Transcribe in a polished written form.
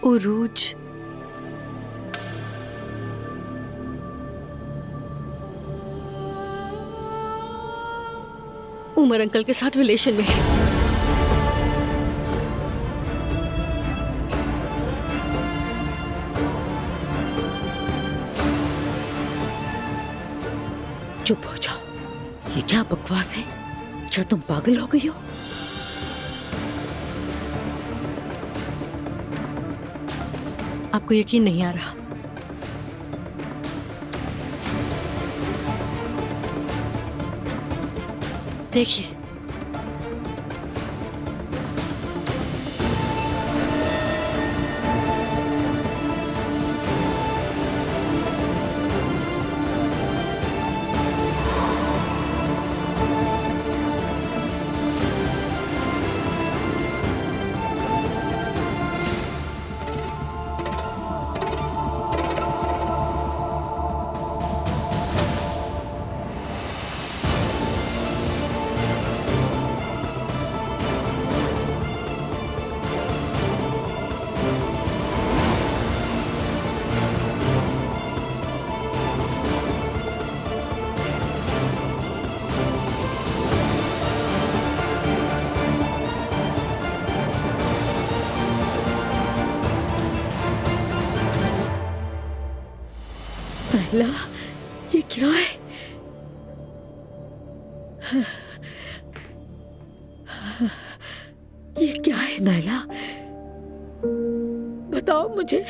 उरूज। Umar uncle के साथ relation में है। चुप हो जाओ। ये क्या बकवास है? क्या तुम पागल हो गई हो? आपको यकीन नहीं आ रहा? देखिए, नायला, ये क्या है? ये क्या है नायला? बताओ मुझे।